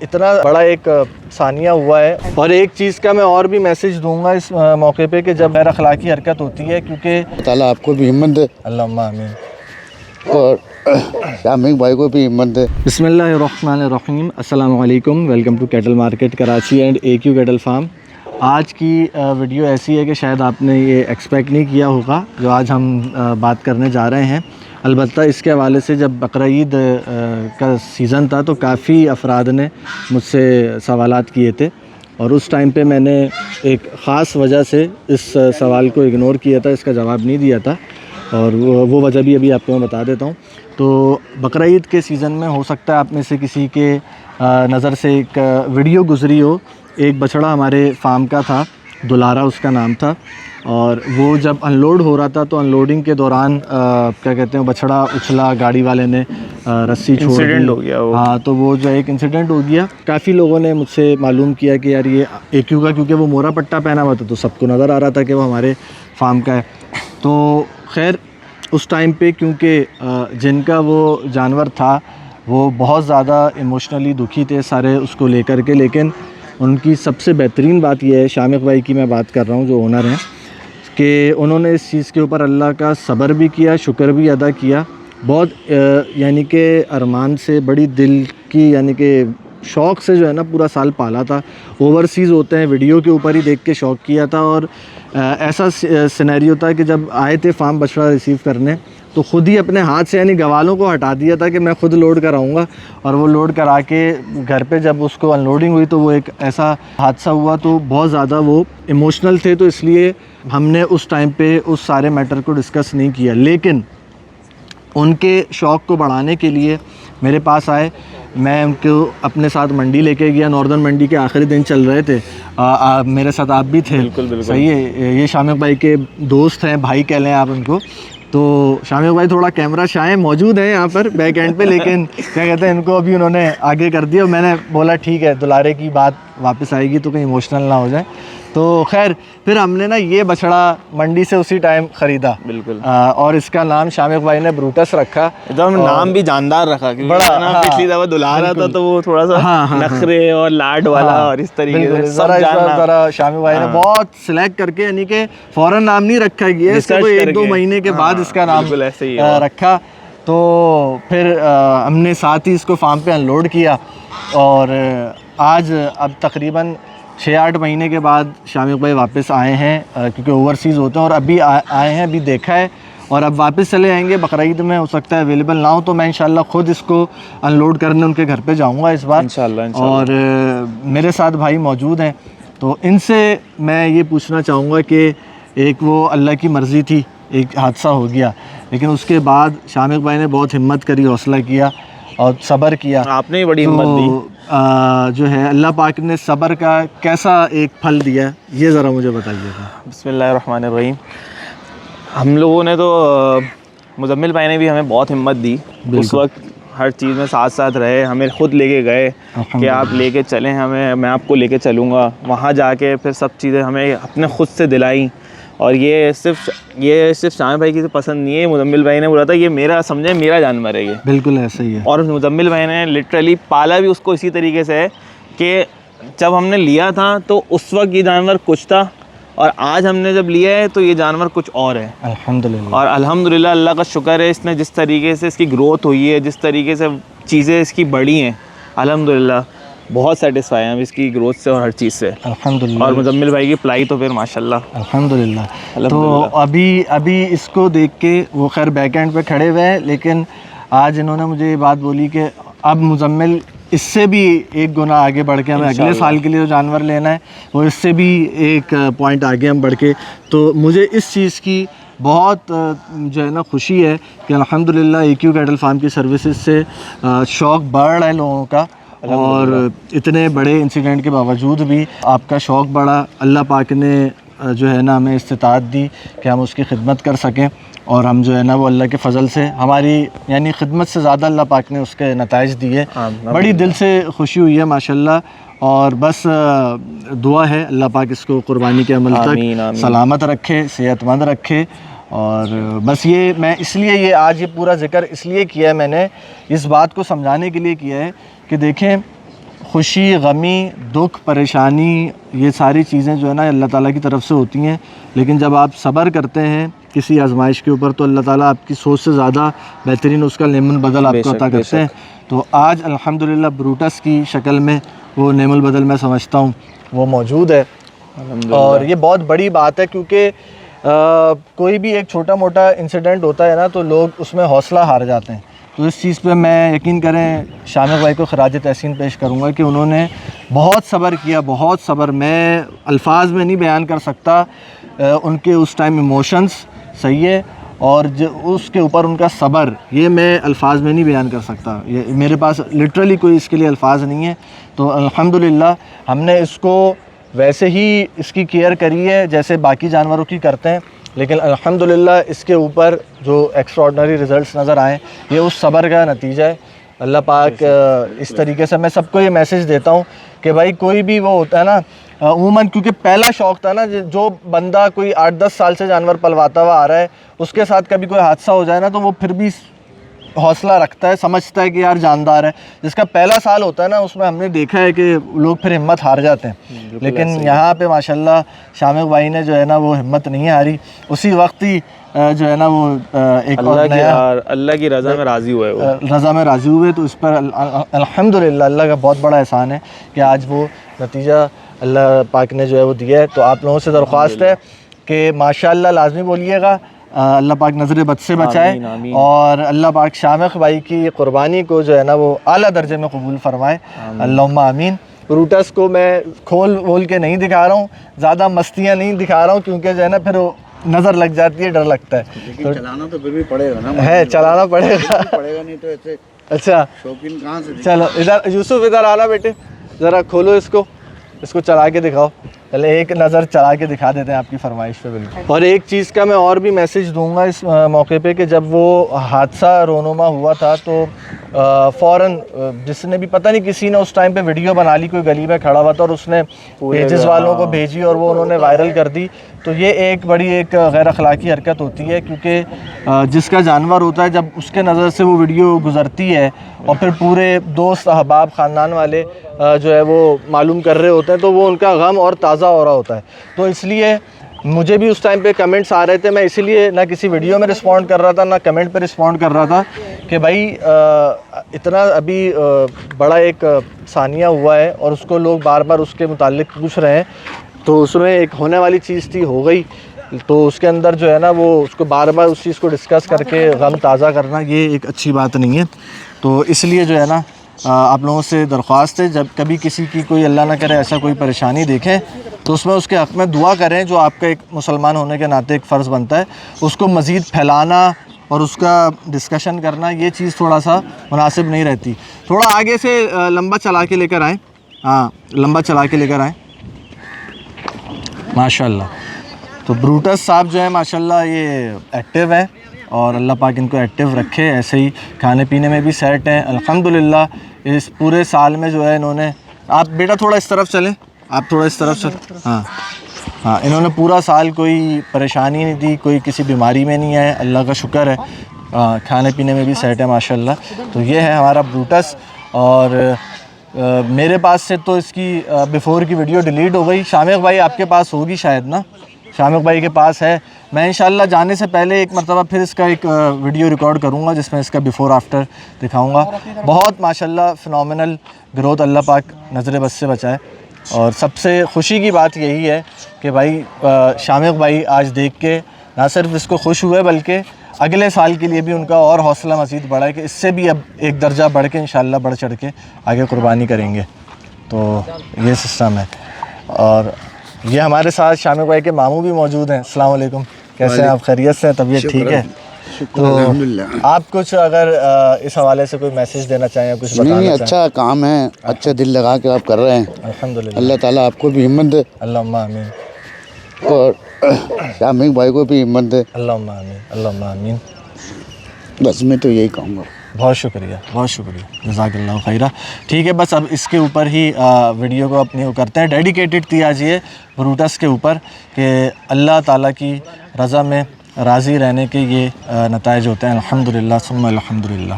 اتنا بڑا ایک ثانیہ ہوا ہے، اور ایک چیز کا میں اور بھی میسیج دوں گا اس موقع پہ کہ جب غیر اخلاقی حرکت ہوتی ہے، کیونکہ تعالیٰ آپ کو بھی ہمت دے، اللہم آمین، اور شامک بھائی کو بھی ہمت دے۔ بسم اللہ الرحمن الرحیم۔ السلام علیکم، welcome to cattle market Karachi and A Q cattle farm. آج کی ویڈیو ایسی ہے کہ شاید آپ نے یہ ایکسپیکٹ نہیں کیا ہوگا جو آج ہم بات کرنے جا رہے ہیں۔ البتہ اس کے حوالے سے جب بقرعید کا سیزن تھا تو کافی افراد نے مجھ سے سوالات کیے تھے، اور اس ٹائم پہ میں نے ایک خاص وجہ سے اس سوال کو اگنور کیا تھا، اس کا جواب نہیں دیا تھا، اور وہ وجہ بھی ابھی آپ کو میں بتا دیتا ہوں۔ تو بقرعید کے سیزن میں ہو سکتا ہے آپ میں سے کسی کے نظر سے ایک ویڈیو گزری ہو۔ ایک بچڑا ہمارے فارم کا تھا، دلارا اس کا نام تھا، اور وہ جب ان لوڈ ہو رہا تھا تو ان لوڈنگ کے دوران کیا کہتے ہیں بچڑا اچھلا، گاڑی والے نے رسی چھوڑ دی، انسیڈنٹ ہو گیا وہ۔ ہاں، تو وہ جو ایک انسیڈنٹ ہو گیا۔ کافی لوگوں نے مجھ سے معلوم کیا کہ یار یہ اے کیو کا، کیونکہ وہ مورا پٹا پہنا ہوا تھا تو سب کو نظر آ رہا تھا کہ وہ ہمارے فارم کا ہے۔ تو خیر اس ٹائم پہ کیونکہ جن کا وہ جانور تھا وہ بہت زیادہ ایموشنلی دکھی تھے سارے اس کو لے کر کے، لیکن ان کی سب سے بہترین بات یہ ہے، شامق بھائی کی میں بات کر رہا ہوں جو اونر ہیں، کہ انہوں نے اس چیز کے اوپر اللہ کا صبر بھی کیا، شکر بھی ادا کیا، بہت یعنی کہ ارمان سے، بڑی دل کی یعنی کہ شوق سے جو ہے نا پورا سال پالا تھا۔ اوورسیز ہوتے ہیں، ویڈیو کے اوپر ہی دیکھ کے شوق کیا تھا، اور ایسا سینیریو تھا کہ جب آئے تھے فارم بچڑا ریسیو کرنے تو خود ہی اپنے ہاتھ سے یعنی گوالوں کو ہٹا دیا تھا کہ میں خود لوڈ کراؤں گا، اور وہ لوڈ کرا کے گھر پہ جب اس کو ان لوڈنگ ہوئی تو وہ ایک ایسا حادثہ ہوا، تو بہت زیادہ وہ ایموشنل تھے، تو اس لیے ہم نے اس ٹائم پہ اس سارے میٹر کو ڈسکس نہیں کیا۔ لیکن ان کے شوق کو بڑھانے کے لیے میرے پاس آئے، میں ان کو اپنے ساتھ منڈی لے کے گیا۔ ناردرن منڈی کے آخری دن چل رہے تھے، میرے ساتھ آپ بھی تھے۔ بالکل صحیح ہے، یہ شامق بھائی کے دوست ہیں، بھائی کہہ لیں آپ ان کو۔ تو شامق بھائی تھوڑا کیمرہ شائیں موجود ہیں یہاں پر بیک اینڈ پہ، لیکن کیا کہتے ہیں ان کو ابھی انہوں نے آگے کر دیا، اور میں نے بولا ٹھیک ہے دلارے کی بات واپس آئے گی تو کہیں ایموشنل نہ ہو جائے۔ تو خیر پھر ہم نے نا یہ بچڑا منڈی سے اسی ٹائم خریدا، بالکل، اور اس کا نام شامق بھائی نے بروٹس رکھا۔ ایک دم نام بھی جاندار رکھا، کیونکہ بڑا، نا پچھلی دفعہ دلارا تھا تو وہ تھوڑا سا نخرے اور لاڈ والا اور اس طریقے سے ذرا شامق بھائی نے بہت سلیکٹ کر کے یعنی کہ فوراً نام نہیں رکھا گیا، اس کو ایک دو مہینے کے بعد اس کا نام رکھا۔ تو پھر ہم نے ساتھ ہی اس کو فارم پہ ان لوڈ کیا، اور آج اب تقریباً 6-8 مہینے کے بعد شامق بھائی واپس آئے ہیں، کیونکہ اوورسیز ہوتے ہیں، اور ابھی آئے ہیں، ابھی دیکھا ہے، اور اب واپس چلے آئیں گے۔ بقرعید میں ہو سکتا ہے اویلیبل نہ ہو تو میں انشاءاللہ خود اس کو ان لوڈ کرنے ان کے گھر پہ جاؤں گا اس بار انشاءاللہ۔ اور میرے ساتھ بھائی موجود ہیں، تو ان سے میں یہ پوچھنا چاہوں گا کہ ایک وہ اللہ کی مرضی تھی، ایک حادثہ ہو گیا، لیکن اس کے بعد شامق بھائی نے بہت ہمت کری، حوصلہ کیا اور صبر کیا۔ آپ نے بڑی ہمت دی، جو ہے اللہ پاک نے صبر کا کیسا ایک پھل دیا، یہ ذرا مجھے بتائیے گا۔ بسم اللہ الرحمن الرحیم۔ ہم لوگوں نے تو مزمل بھائی نے بھی ہمیں بہت ہمت دی، اس وقت ہر چیز میں ساتھ ساتھ رہے، ہمیں خود لے کے گئے کہ آپ لے کے چلیں ہمیں، میں آپ کو لے کے چلوں گا۔ وہاں جا کے پھر سب چیزیں ہمیں اپنے خود سے دلائیں، اور یہ صرف شامق بھائی کی پسند نہیں ہے، مزمل بھائی نے بولا تھا یہ میرا سمجھے میرا جانور ہے یہ، بالکل ایسا ہی ہے۔ اور مزمل بھائی نے لٹرلی پالا بھی اس کو اسی طریقے سے ہے کہ جب ہم نے لیا تھا تو اس وقت یہ جانور کچھ تھا، اور آج ہم نے جب لیا ہے تو یہ جانور کچھ اور ہے، الحمدللہ۔ اور الحمدللہ اللہ کا شکر ہے، اس نے جس طریقے سے اس کی گروتھ ہوئی ہے، جس طریقے سے چیزیں اس کی بڑھی ہیں، الحمدللہ بہت سیٹسفائی ہیں ہم اس کی گروتھ سے اور ہر چیز سے، الحمدللہ۔ اور مزمل بھائی کی پلائی تو پھر ماشاءاللہ الحمدللہ۔ تو ابھی اس کو دیکھ کے وہ خیر بیک اینڈ پہ کھڑے ہوئے ہیں، لیکن آج انہوں نے مجھے یہ بات بولی کہ اب مزمل اس سے بھی ایک گنا آگے بڑھ کے ہمیں اگلے سال کے لیے جو جانور لینا ہے وہ اس سے بھی ایک پوائنٹ آگے ہم بڑھ کے، تو مجھے اس چیز کی بہت جو ہے نا خوشی ہے کہ الحمدللہ اے کیو کیٹل فارم کی سروسز سے شوق بڑھ رہا ہے لوگوں کا، اور اتنے بڑے انسیڈنٹ کے باوجود بھی آپ کا شوق بڑھا۔ اللہ پاک نے جو ہے نا ہمیں استطاعت دی کہ ہم اس کی خدمت کر سکیں، اور ہم جو ہے نا وہ اللہ کے فضل سے ہماری یعنی خدمت سے زیادہ اللہ پاک نے اس کے نتائج دیے، بڑی دل سے خوشی ہوئی ہے ماشاءاللہ۔ اور بس دعا ہے اللہ پاک اس کو قربانی کے عمل تک سلامت رکھے، صحت مند رکھے، اور بس یہ میں اس لیے یہ آج یہ پورا ذکر اس لیے کیا ہے، میں نے اس بات کو سمجھانے کے لیے کیا ہے کہ دیکھیں خوشی، غمی، دکھ، پریشانی، یہ ساری چیزیں جو ہے نا اللہ تعالیٰ کی طرف سے ہوتی ہیں، لیکن جب آپ صبر کرتے ہیں کسی آزمائش کے اوپر تو اللہ تعالیٰ آپ کی سوچ سے زیادہ بہترین اس کا نعم البدل آپ کو عطا کرتے ہیں۔ تو آج الحمدللہ بروٹس کی شکل میں وہ نعم البدل میں سمجھتا ہوں وہ موجود ہے، اور یہ بہت بڑی بات ہے، کیونکہ کوئی بھی ایک چھوٹا موٹا انسیڈنٹ ہوتا ہے نا تو لوگ اس میں حوصلہ ہار جاتے ہیں۔ تو اس چیز پہ میں یقین کریں شامق بھائی کو خراج تحسین پیش کروں گا کہ انہوں نے بہت صبر کیا، بہت صبر، میں الفاظ میں نہیں بیان کر سکتا ان کے اس ٹائم ایموشنز، صحیح ہے، اور اس کے اوپر ان کا صبر، یہ میں الفاظ میں نہیں بیان کر سکتا، یہ میرے پاس لٹرلی کوئی اس کے لیے الفاظ نہیں ہے۔ تو الحمدللہ ہم نے اس کو ویسے ہی اس کی کیئر کری ہے جیسے باقی جانوروں کی کرتے ہیں، لیکن الحمدللہ اس کے اوپر جو ایکسٹرا آرڈنری ریزلٹس نظر آئیں یہ اس صبر کا نتیجہ ہے۔ اللہ پاک اس طریقے سے میں سب کو یہ میسیج دیتا ہوں کہ بھائی کوئی بھی وہ ہوتا ہے نا عموماً، کیونکہ پہلا شوق تھا نا، جو بندہ کوئی 8-10 سال سے جانور پلواتا ہوا آ رہا ہے اس کے ساتھ کبھی کوئی حادثہ ہو جائے نا تو وہ پھر بھی حوصلہ رکھتا ہے، سمجھتا ہے کہ یار جاندار ہے۔ جس کا پہلا سال ہوتا ہے نا اس میں ہم نے دیکھا ہے کہ لوگ پھر ہمت ہار جاتے ہیں، لیکن یہاں پہ ماشاءاللہ شامق بھائی نے جو ہے نا وہ ہمت نہیں ہاری، اسی وقت ہی جو ہے نا وہ ایک اور اللہ کی رضا میں راضی ہوئے، وہ رضا میں راضی ہوئے، تو اس پر الحمدللہ اللہ کا بہت بڑا احسان ہے کہ آج وہ نتیجہ اللہ پاک نے جو ہے وہ دیا ہے۔ تو آپ لوگوں سے درخواست ہے کہ ماشاءاللہ لازمی بولیے گا، اللہ پاک نظر بد سے بچائے، اور اللہ پاک شامق بھائی کی قربانی کو جو ہے نا وہ اعلیٰ درجے میں قبول فرمائے، اللہم آمین۔ بروٹس کو میں کھول کے نہیں دکھا رہا ہوں، زیادہ مستیاں نہیں دکھا رہا ہوں، کیونکہ جو ہے نا پھر وہ نظر لگ جاتی ہے، ڈر لگتا ہے، تو چلانا تو پھر بھی پڑے گا نا، ہے چلانا پڑے گا، نہیں تو ایسے اچھا شوقین کہاں سے؟ چلو ادھر یوسف ادھر آنا بیٹے، ذرا کھولو اس کو چلا کے دکھاؤ، چلے ایک نظر چلا کے دکھا دیتے ہیں آپ کی فرمائش پہ بالکل۔ اور ایک چیز کا میں اور بھی میسیج دوں گا اس موقع پہ کہ جب وہ حادثہ رونما ہوا تھا تو فوراً جس نے بھی پتہ نہیں کسی نے اس ٹائم پہ ویڈیو بنا لی، کوئی گلی میں کھڑا ہوا تھا اور اس نے پیجز والوں کو بھیجی اور وہ انہوں نے وائرل کر دی، تو یہ ایک بڑی ایک غیر اخلاقی حرکت ہوتی ہے، کیونکہ جس کا جانور ہوتا ہے جب اس کے نظر سے وہ ویڈیو گزرتی ہے اور پھر پورے دوست احباب خاندان والے جو ہے وہ معلوم کر رہے ہوتے ہیں تو وہ ان کا غم اور تازہ ہو رہا ہوتا ہے۔ تو اس لیے مجھے بھی اس ٹائم پہ کمنٹس آ رہے تھے، میں اسی لیے نہ کسی ویڈیو میں رسپونڈ کر رہا تھا نہ کمنٹ پہ رسپونڈ کر رہا تھا کہ بھائی اتنا ابھی بڑا ایک ثانیہ ہوا ہے اور اس کو لوگ بار بار اس کے متعلق پوچھ رہے ہیں، تو اس میں ایک ہونے والی چیز تھی، ہو گئی، تو اس کے اندر جو ہے نا وہ اس کو بار بار اس چیز کو ڈسکس کر کے غم تازہ کرنا یہ ایک اچھی بات نہیں ہے۔ تو اس لیے جو ہے نا آپ لوگوں سے درخواست ہے جب کبھی کسی کی کوئی اللہ نہ کرے ایسا کوئی پریشانی دیکھیں تو اس میں اس کے حق میں دعا کریں، جو آپ کا ایک مسلمان ہونے کے ناطے ایک فرض بنتا ہے، اس کو مزید پھیلانا اور اس کا ڈسکشن کرنا یہ چیز تھوڑا سا مناسب نہیں رہتی۔ تھوڑا آگے سے لمبا چلا کے لے کر آئیں، ہاں لمبا چلا کے لے کر آئیں، ماشاءاللہ۔ تو بروٹس صاحب جو ہے ماشاءاللہ یہ ایکٹیو ہے اور اللہ پاک ان کو ایکٹیو رکھے، ایسے ہی کھانے پینے میں بھی سیٹ ہیں الحمدللہ۔ اس پورے سال میں جو ہے انہوں نے، آپ بیٹا تھوڑا اس طرف چلیں، آپ تھوڑا اس طرف چلیں، ہاں انہوں نے پورا سال کوئی پریشانی نہیں دی، کوئی کسی بیماری میں نہیں آئے، اللہ کا شکر ہے، کھانے پینے میں بھی سیٹ ہے ماشاءاللہ۔ تو یہ ہے ہمارا بروٹس، اور میرے پاس سے تو اس کی بیفور کی ویڈیو ڈیلیٹ ہو گئی، شامق بھائی آپ کے پاس ہوگی شاید نا، شامق بھائی کے پاس ہے، میں انشاءاللہ جانے سے پہلے ایک مرتبہ پھر اس کا ایک ویڈیو ریکارڈ کروں گا جس میں اس کا بیفور آفٹر دکھاؤں گا۔ بہت ماشاءاللہ فنومنل گروتھ، اللہ پاک نظر بد سے بچائے۔ اور سب سے خوشی کی بات یہی ہے کہ بھائی شامق بھائی آج دیکھ کے نہ صرف اس کو خوش ہوئے بلکہ اگلے سال کے لیے بھی ان کا اور حوصلہ مزید بڑھا ہے کہ اس سے بھی اب ایک درجہ بڑھ کے انشاءاللہ بڑھ چڑھ کے آگے قربانی کریں گے۔ تو یہ سسٹم ہے، اور یہ ہمارے ساتھ شامق بھائی کے ماموں بھی موجود ہیں۔ السلام علیکم، کیسے ہیں آپ؟ خیریت سے؟ طبیعت ٹھیک ہے؟ تو آپ کچھ اگر اس حوالے سے کوئی میسیج دینا چاہیں یا کچھ بتانا چاہیں؟ نہیں، اچھا کام ہے، اچھا دل لگا کے آپ کر رہے ہیں، الحمدللہ، اللہ تعالیٰ آپ کو بھی ہمت دے، اللہم آمین، اور شامق بھائی کو بھی ہمت دے، اللہم آمین، اللہم آمین۔ بس میں تو یہی کہوں گا۔ بہت شکریہ، بہت شکریہ، جزاک اللہ خیرہ۔ ٹھیک ہے، بس اب اس کے اوپر ہی ویڈیو کو اپنی وہ کرتے ہیں، ڈیڈیکیٹڈ تھی آج یہ بروٹس کے اوپر کہ اللہ تعالیٰ کی رضا میں راضی رہنے کے یہ نتائج ہوتے ہیں، الحمدللہ ثم الحمدللہ۔